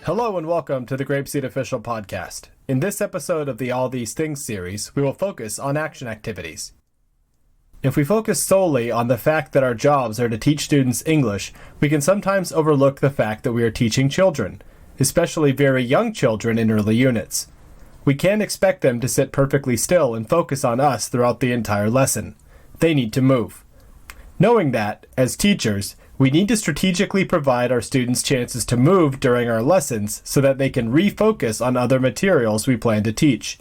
Hello and welcome to the GrapeSEED Official Podcast. In this episode of the All These Things series, we will focus on action activities. If we focus solely on the fact that our jobs are to teach students English, we can sometimes overlook the fact that we are teaching children, especially very young children in early units. We can't expect them to sit perfectly still and focus on us throughout the entire lesson. They need to move. Knowing that, as teachers, we need to strategically provide our students chances to move during our lessons so that they can refocus on other materials we plan to teach.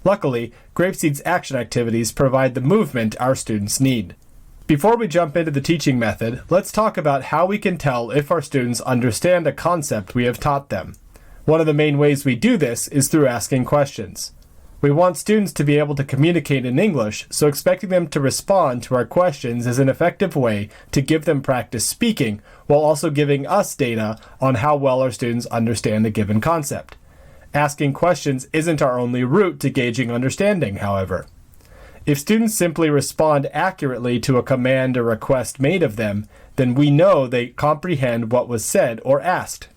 Luckily, GrapeSEED's action activities provide the movement our students need. Before we jump into the teaching method, let's talk about how we can tell if our students understand a concept we have taught them. One of the main ways we do this is through asking questions. We want students to be able to communicate in English, so expecting them to respond to our questions is an effective way to give them practice speaking, while also giving us data on how well our students understand a given concept. Asking questions isn't our only route to gauging understanding, however. If students simply respond accurately to a command or request made of them, then we know they comprehend what was said or asked.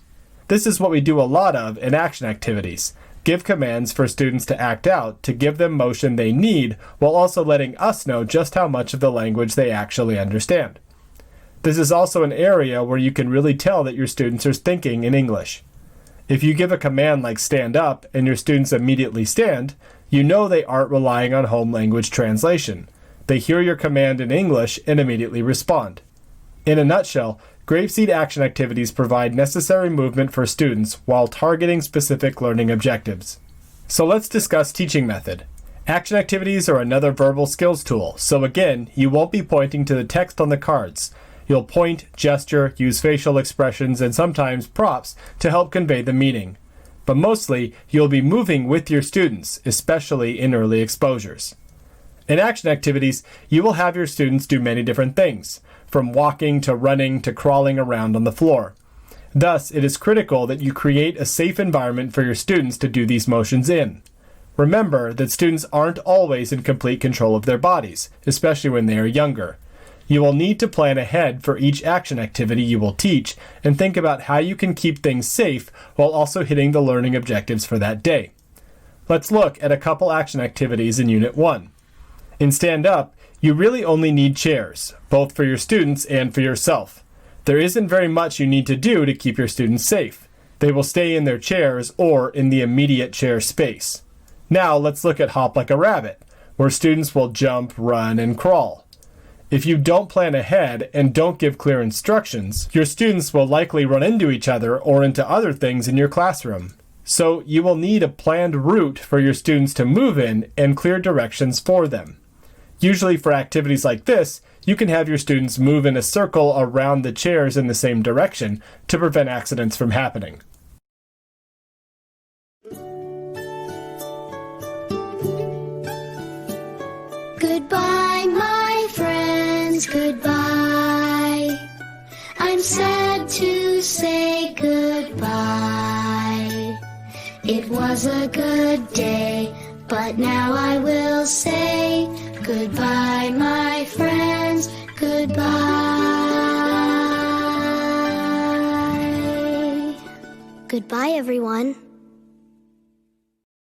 This is what we do a lot of in action activities. Give commands for students to act out to give them motion they need, while also letting us know just how much of the language they actually understand. This is also an area where you can really tell that your students are thinking in English. If you give a command like stand up and your students immediately stand, you know they aren't relying on home language translation. They hear your command in English and immediately respond. In a nutshell, GrapeSEED action activities provide necessary movement for students while targeting specific learning objectives. So let's discuss teaching method. Action activities are another verbal skills tool, so again, you won't be pointing to the text on the cards. You'll point, gesture, use facial expressions, and sometimes props to help convey the meaning. But mostly, you'll be moving with your students, especially in early exposures. In action activities, you will have your students do many different things, from walking to running to crawling around on the floor. Thus, it is critical that you create a safe environment for your students to do these motions in. Remember that students aren't always in complete control of their bodies, especially when they are younger. You will need to plan ahead for each action activity you will teach and think about how you can keep things safe while also hitting the learning objectives for that day. Let's look at a couple action activities in Unit 1. In Stand Up, you really only need chairs, both for your students and for yourself. There isn't very much you need to do to keep your students safe. They will stay in their chairs or in the immediate chair space. Now let's look at Hop Like a Rabbit, where students will jump, run, and crawl. If you don't plan ahead and don't give clear instructions, your students will likely run into each other or into other things in your classroom. So you will need a planned route for your students to move in and clear directions for them. Usually for activities like this, you can have your students move in a circle around the chairs in the same direction to prevent accidents from happening. Goodbye, my friends, goodbye. I'm sad to say goodbye. It was a good day, but now I will say goodbye, my friends, goodbye. Goodbye, everyone.